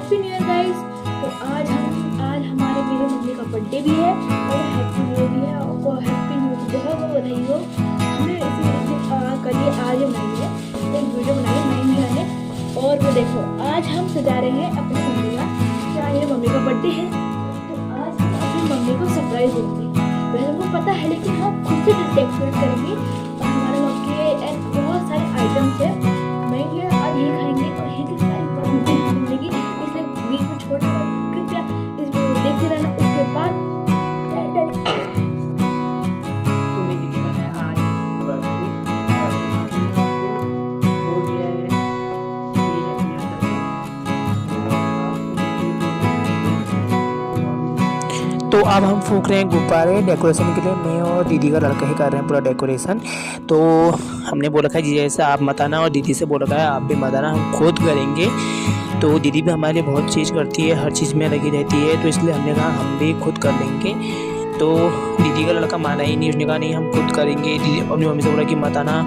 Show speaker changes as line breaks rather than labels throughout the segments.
Happy new year guys. तो आज हमारे मेरे मम्मी का बर्थडे भी है और हैप्पी न्यू ईयर भी है। और हैप्पी न्यू ईयर बहुत बहुत बधाई हो। हमने करिए आज बनाई है, एक वीडियो बनाई है नई ईयर में। और वो देखो आज हम सजा रहे हैं अपनी मम्मी का, तो आज मेरी मम्मी का बर्थडे है। तो आज हम अपनी मम्मी को सरप्राइज देंगे। वैसे हमको पता है लेकिन हम खुद से डेकोरेट करेंगे। और हमारे मम्मी के बहुत सारे आइटम्स है, नहीं है और ये खाएंगे और ये की सारी बात मिलेगी। इसलिए बीच में छोटा कृपया इस वीडियो को देखते रहना। उसके बाद
तो अब हम फूंक रहे हैं गुब्बारे डेकोरेशन के लिए। मैं और दीदी का लड़का ही कर रहे हैं पूरा डेकोरेशन। तो हमने बोला था जी जैसे आप मत आना, और दीदी से बोला था आप भी मत आना, हम खुद करेंगे। तो दीदी भी हमारे लिए बहुत चीज़ करती है, हर चीज़ में लगी रहती है, तो इसलिए हमने कहा हम भी खुद कर लेंगे। तो दीदी का लड़का माना ही नहीं, उसने कहा नहीं हम खुद करेंगे। दीदी अपनी मम्मी से बोला कि मत आना,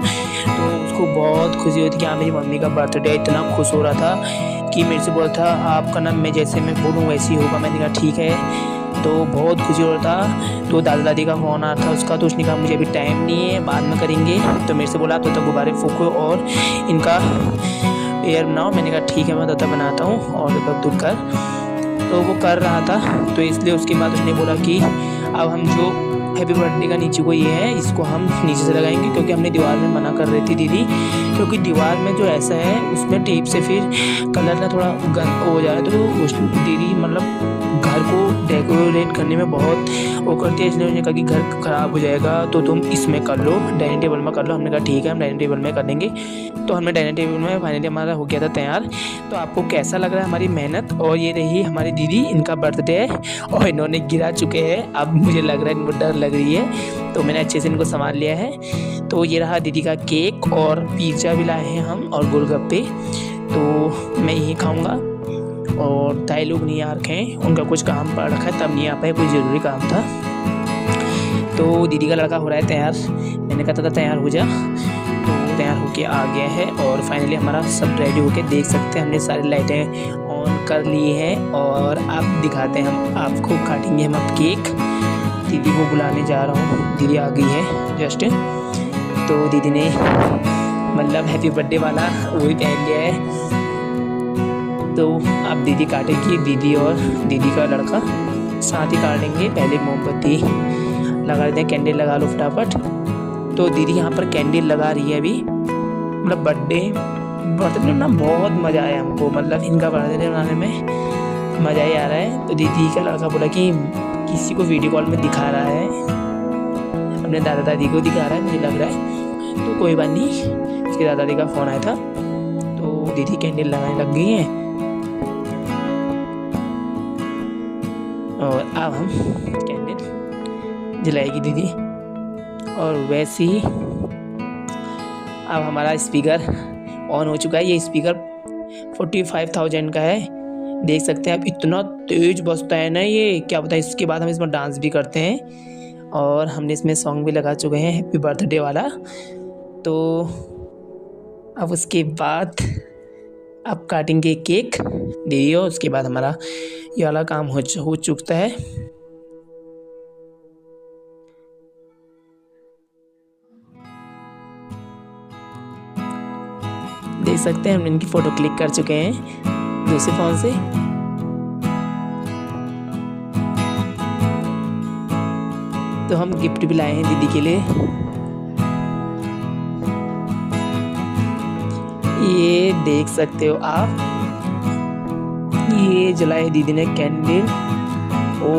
तो उसको बहुत खुशी हुई थी कि हाँ मेरी मम्मी का बर्थडे। इतना खुश हो रहा था कि मेरे से बोला था आपका नाम मैं जैसे मैं बोलूँ वैसे ही होगा। मैंने कहा ठीक है, तो बहुत खुशी हो रहा था। तो दादा दादी का फ़ोन आ रहा था उसका, तो उसने कहा मुझे अभी टाइम नहीं है, बाद में करेंगे। तो मेरे से बोला तो गुब्बारे फूको और इनका एयर बनाओ। मैंने कहा ठीक है मैं दादा बनाता हूँ और तब कर। तो वो कर रहा था, तो इसलिए उसके बाद उसने बोला कि अब हम जो हैप्पी बर्थडे का नीचे को ये है इसको हम नीचे से लगाएंगे, क्योंकि हमने दीवार में मना कर रही थी दीदी, क्योंकि दीवार में जो ऐसा है उसमें टेप से फिर कलर ना थोड़ा गंद हो जा रहा है। तो उस दीदी मतलब घर को डेकोरेट करने में बहुत वो करती है, इसलिए उन्होंने कहा कि घर ख़राब हो जाएगा तो तुम इसमें कर लो, डाइनिंग टेबल में कर लो। हमने कहा ठीक है हम डाइनिंग टेबल में कर लेंगे। तो हमने डाइनिंग टेबल में फाइनली हमारा हो गया था तैयार। तो आपको कैसा लग रहा है हमारी मेहनत। और ये रही हमारी दीदी, इनका बर्थडे है और इन्होंने गिरा चुके हैं। अब मुझे लग रहा है इनको डर लग रही है, तो मैंने अच्छे से इनको संभाल लिया है। तो ये रहा दीदी का केक, और पिज़्ज़ा भी लाए हैं हम और गोलगप्पे। तो मैं यही खाऊँगा। और ताई लोग नहीं आ रखे हैं, उनका कुछ काम पड़ रखा है तब नहीं आ पाए, कोई ज़रूरी काम था। तो दीदी का लड़का हो रहा है तैयार, मैंने कहा था तैयार हो जा, तो तैयार होके आ गया है। और फाइनली हमारा सब रेडी होके देख सकते हैं, हमने सारी लाइटें ऑन कर ली है। और अब दिखाते हैं हम आपको, काटेंगे हम अब केक। दीदी को बुलाने जा रहा हूँ, दीदी आ गई है जस्ट। तो दीदी ने मतलब हैप्पी बर्थडे वाला वही पहन लिया है। तो अब दीदी काटेगी, दीदी और दीदी का लड़का साथ ही काटेंगे। पहले मोमबत्ती लगा देते हैं, कैंडल लगा लो फटाफट। तो दीदी यहाँ पर कैंडल लगा रही है अभी। मतलब बर्थडे ना बहुत मज़ा आया हमको, मतलब इनका बर्थडे बनाने में मज़ा ही आ रहा है। तो दीदी का लड़का बोला कि किसी को वीडियो कॉल में दिखा रहा है, अपने दादा दादी को दिखा रहा है मुझे लग रहा है। तो कोई बात नहीं, उसके दादा दादी का फ़ोन आया था। तो दीदी कैंडल लगाने लग गई हैं। और अब हम कैंडल जलाएगी दीदी। और वैसे ही अब हमारा स्पीकर ऑन हो चुका है। ये स्पीकर 45,000 का है, देख सकते हैं आप। इतना तेज बजता है ना ये, क्या बताएं। इसके बाद हम इसमें डांस भी करते हैं, और हमने इसमें सॉन्ग भी लगा चुके हैं हैप्पी बर्थडे वाला। तो अब उसके बाद अब काटेंगे केक दीदी, और उसके बाद हमारा ये वाला काम हो चुका है। देख सकते हैं हम इनकी फ़ोटो क्लिक कर चुके हैं दूसरे फ़ोन से। तो हम गिफ्ट भी लाए हैं दीदी के लिए। ये देख सकते हो आप, ये जलाए दीदी ने कैंडल। ओ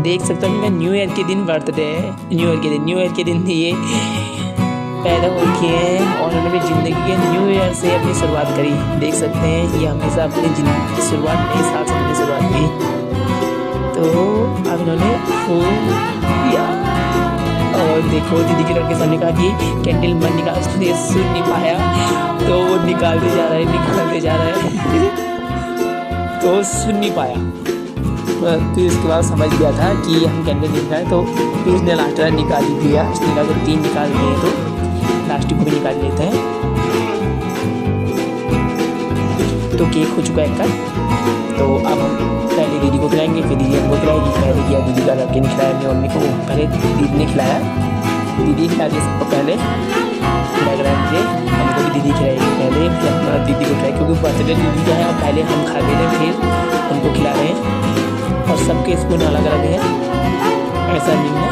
देख सकते हो, न्यू ईयर के दिन बर्थडे है। न्यू ईयर के दिन ये पैदा हो गए हैं और उन्होंने अपनी ज़िंदगी के न्यू ईयर से अपनी शुरुआत करी। देख सकते हैं ये हमेशा अपनी ज़िंदगी की शुरुआत नए साल से अपनी शुरुआत की। तो अब इन्होंने फूल दिया, और देखो दीदी के लड़के सामने कहा कि कैंडल मत निकाल, उसने सुन नहीं पाया तो वो निकालते जा रहा है तो सुन नहीं पाया। फिर इसके बाद समझ गया था कि हम कैंडल निकालें, तो फिर उसने लास्ट निकाल ही दिया। उसने कहा 3 निकाल दिए तो लास्ट को भी निकाल लेते हैं। तो केक हो चुका है कट। तो अब हम पहले दीदी को खिलाएंगे, फिर दीदी हमको खिलाएगी। पहले किया दीदी का लड़के ने खिलाया अपनी मम्मी को, पहले दीदी ने खिलाया। दीदी खिला दिया सबको, पहले खिला दिए हमको भी दीदी खिलाएगी पहले, फिर अपना दीदी को खिलाए, क्योंकि बर्थडे दीदी का है और पहले हम खा ले रहे फिर उनको खिला रहे हैं। और सबके स्पून अलग अलग है, ऐसा नहीं है,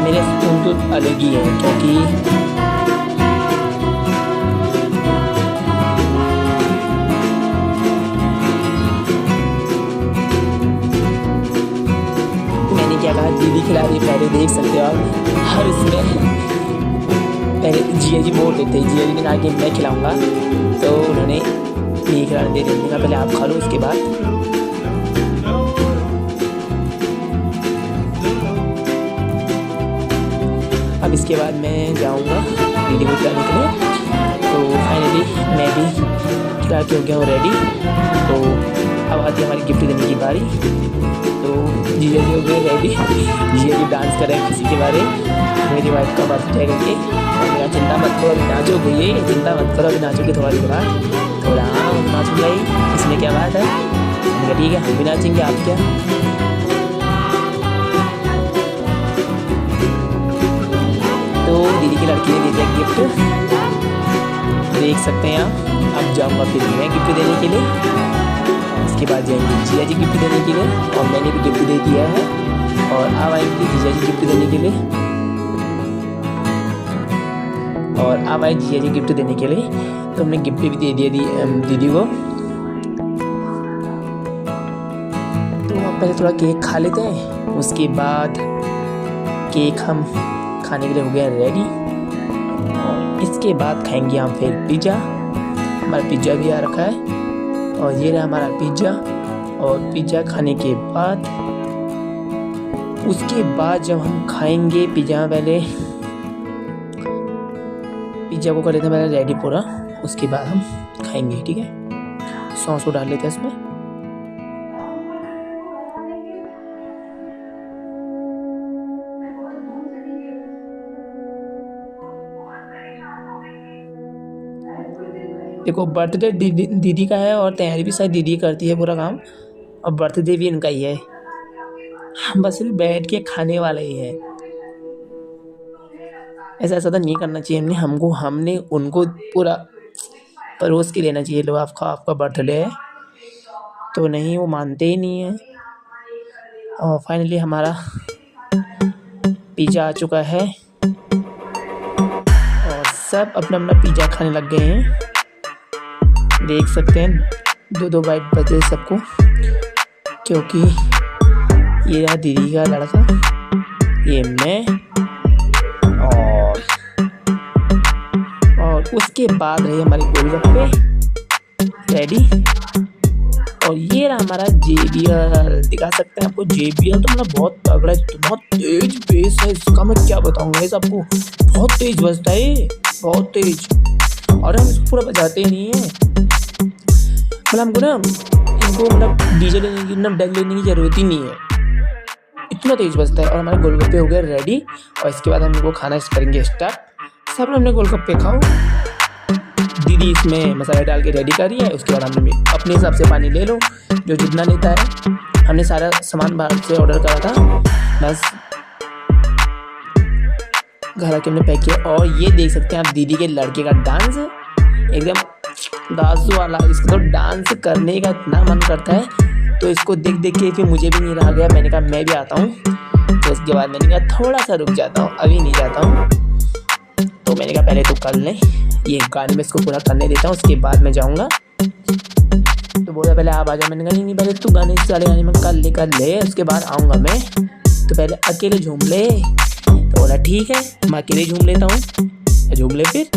मेरे स्पून तो अलग ही है क्योंकि मैंने क्या कहा, दीदी खिला रही पहले, देख सकते हो आप। हर इसमें पहले जिया जी बोल रहे थे, जिया जी ने कहा कि मैं खिलाऊंगा, तो उन्होंने नहीं खिलाने दे देने का, पहले आप खा लो उसके बाद। अब इसके बाद मैं जाऊंगा दीदी को खिलाने के लिए। तो फाइनली मैं भी खिला के हो गया हूँ रेडी। तो अब आती है हमारी गिफ्ट देने की बारी। तो जीजा जी हो गए रेडी, जीजा जी डांस कर रहे हैं खुशी के बारे मेरी वाइफ का बर्थडे करके। और मेरा चिंता मत करो अभी नाचो भैया, चिंता मत करो अभी नाचोगे थोड़ा देर बाद। थोड़ा हाँ नाचूंगा ही, इसमें क्या बात है। ठीक है हम भी नाचेंगे, आप क्या। तो दीदी की लड़की ने दे दिया गिफ्ट, देख सकते हैं आप। अब जाऊँगा फिर मैं गिफ्ट देने के लिए, उसके बाद जाएंगे जिया जी गिफ्ट देने के लिए, और मैंने भी गिफ्ट दे दिया है। और अब आएंगे जीजा जी गिफ्ट देने के लिए, और अब आए जिया जी गिफ्ट देने के लिए। तो हमने गिफ्ट भी दे दिया दीदी को। तो अब पहले थोड़ा केक खा लेते हैं, उसके बाद केक हम खाने के लिए हो गया रेडी। और इसके बाद खाएंगे हम फिर पिज़्ज़ा। हमारा पिज़्ज़ा भी आ रखा है, और ये रहा हमारा पिज़्ज़ा। और पिज़्ज़ा खाने के बाद उसके बाद जब हम खाएंगे पिज़्ज़ा, पहले पिज़्ज़ा को कर लेते हैं पहले रेडी पूरा, उसके बाद हम खाएंगे। ठीक है, सॉस को डाल लेते हैं इसमें। देखो बर्थडे दीदी का है, और तैयारी भी शायद दीदी करती है पूरा काम, और बर्थडे भी इनका ही है। हम बस सिर्फ बैठ के खाने वाले ही है। ऐसा तो नहीं करना चाहिए हमने उनको पूरा परोस के लेना चाहिए। लो आपका बर्थडे है, तो नहीं, वो मानते ही नहीं है। और फाइनली हमारा पिज़्ज़ा आ चुका है, और सब अपना अपना पिज़्ज़ा खाने लग गए हैं। देख सकते हैं 2-2 बाइट बचे सबको, क्योंकि ये रहा दीदी का लड़का, ये मैं, और उसके बाद रही हमारे गोलगप्पे रेडी। और ये रहा हमारा JBL, दिखा सकते हैं आपको। JBL तो मतलब बहुत तगड़ा है, बहुत तेज बेस है इसका, मैं क्या बताऊंगा इस आपको, बहुत तेज बजता है, बहुत तेज। और हम इसको पूरा बजाते ही नहीं है, मतलब हमको ना इनको मतलब डीजे लेने की डेक लेने की जरूरत ही नहीं है, इतना तेज बजता है। और हमारे गोलगप्पे हो गए रेडी, और इसके बाद हम इनको खाना करेंगे स्टार्ट। सब हमने गोलगप्पे खाओ, दीदी इसमें मसाला डाल के रेडी कर रही है। उसके बाद हमने अपने हिसाब से पानी ले लो, जो जितना लेता है। हमने सारा सामान बाहर से ऑर्डर करा था, बस घर आके हमने पैक किया। और ये देख सकते हैं आप दीदी के लड़के का डांस, एकदम दासू वाला। इसको तो डांस करने का इतना मन करता है, तो इसको देख देख के फिर मुझे भी नहीं रहा गया, मैंने कहा मैं भी आता हूँ। तो उसके बाद मैंने कहा थोड़ा सा रुक जाता हूँ, अभी नहीं जाता हूँ। तो मैंने कहा पहले तो कर लें, ये गाने में इसको पूरा करने देता हूँ, उसके बाद मैं जाऊँगा। तो बोला पहले आप आ जाओ, मैंने कहा नहीं पहले तू गाने सारे गाने में कर ले, उसके बाद आऊँगा मैं, तो पहले अकेले झूम ले। तो बोला ठीक है मैं अकेले झूम लेता हूँ, झूम ले। फिर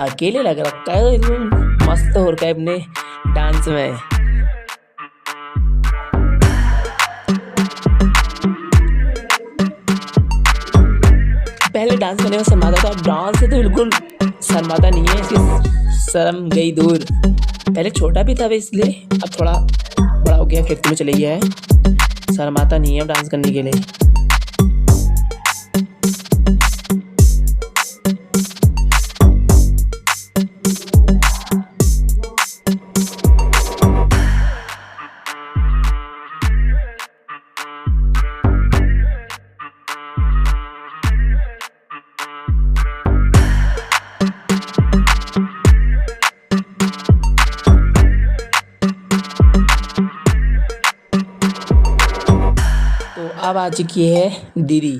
अकेले लग रखा है, मस्त हो रखा है अपने डांस में। पहले डांस करने में शर्माता था, डांस से तो बिल्कुल शर्माता नहीं है, इसकी शर्म गई दूर। पहले छोटा भी था इसलिए, अब थोड़ा बड़ा हो गया, 5th में चले गया है, शर्माता नहीं है डांस करने के लिए। अब आ चुकी है दीदी।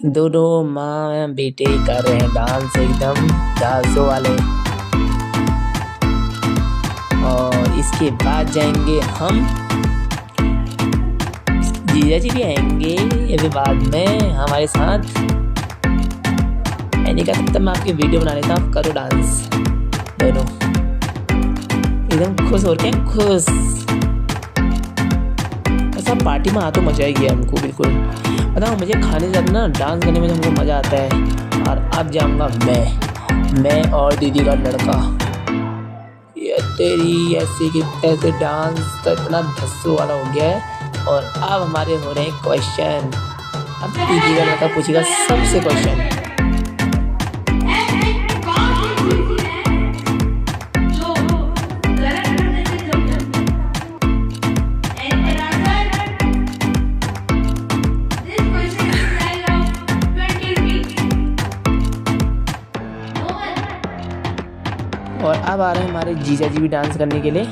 दोनों माँ बेटे कर रहे हैं डांस एकदम डांसों वाले। और इसके बाद जाएंगे हम, जीजा जी भी आएंगे अभी बाद में हमारे साथ। मैंने कहा तब तक मैं आपकी वीडियो बना लेता हूँ, आप करो डांस दोनों एकदम खुश हो के खुश। ऐसा पार्टी में आ तो मजा ही गया हमको बिल्कुल। बताओ मुझे खाने से ज़्यादा ना डांस करने में हमको मज़ा आता है। और अब जाऊँगा मैं और दीदी का लड़का। ये तेरी ऐसे की तैसे डांस तो इतना धस्सू वाला हो गया है। और अब हमारे हो रहे हैं क्वेश्चन। अब दीदी का लड़का पूछेगा सबसे क्वेश्चन। और अब आ रहे हैं हमारे जीजा जी भी डांस करने के लिए।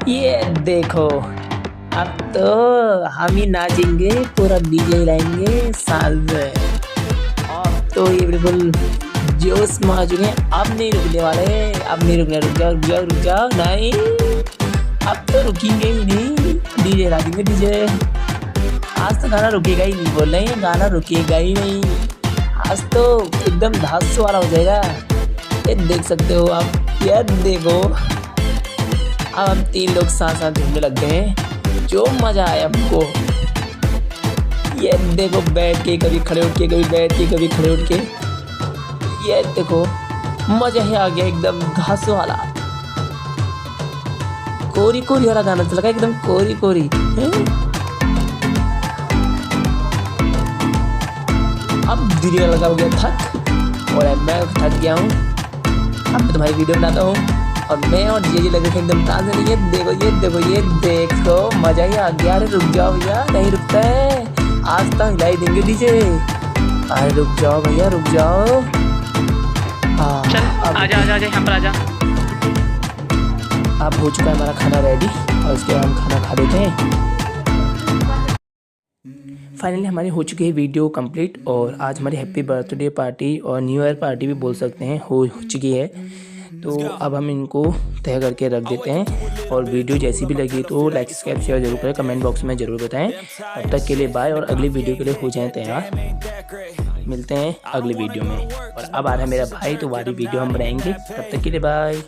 ये देखो अब तो हम ही नाचेंगे, पूरा डीजे हिलाएंगे साल में। अब तो ये बिल्कुल जोश में आ चुके हैं। अब नहीं रुकने वाले, अब नहीं रुकने। रुक जाओ नहीं, अब तो रुकेंगे ही नहीं। डीजे हिला देंगे डीजे। आज तो गाना रुकेगा ही नहीं, बोल रहे हैं गाना रुकेगा ही नहीं। आज तो एकदम धांस वाला हो जाएगा। ये देख सकते हो आप, यार देखो अब हम 3 लोग साथ साथ झूमने लग गए हैं। जो मजा आया हमको। ये देखो बैठ के कभी खड़े उठ के, कभी बैठ के कभी खड़े उठ के। ये देखो मजा ही आ गया एकदम घास वाला। कोरी कोरी वाला गाना चला एकदम कोरी कोरी। अब दीदी लगा हो गया थक और मैं थक गया हूँ। अब मैं तुम्हारी वीडियो बनाता हूँ और मैं और जीजा जी लगे थे एकदम डांस करने। ये देखो ये देखो ये देखो मजा ही आ गया। अरे रुक जाओ भैया, नहीं रुकता है, आज तक हिलाई देंगे डीजे। अरे रुक जाओ भैया रुक जाओ।
चल आजा आजा आजा यहाँ पर आजा।
अब हो चुका है हमारा खाना रेडी और इसके बाद हम खाना खा लेते हैं। फाइनली हमारी हो चुकी है वीडियो कंप्लीट। और आज हमारी हैप्पी बर्थडे पार्टी और न्यू ईयर पार्टी भी बोल सकते हैं हो चुकी है। तो अब हम इनको तय करके रख देते हैं। और वीडियो जैसी भी लगी तो लाइक सब्सक्राइब शेयर जरूर करें, कमेंट बॉक्स में ज़रूर बताएं। तब तक के लिए बाय और अगली वीडियो के लिए हो जाएं तैयार। मिलते हैं अगली वीडियो में। और अब आ रहा है मेरा भाई, तो वाली वीडियो हम बनाएंगे। तब तक के लिए बाय।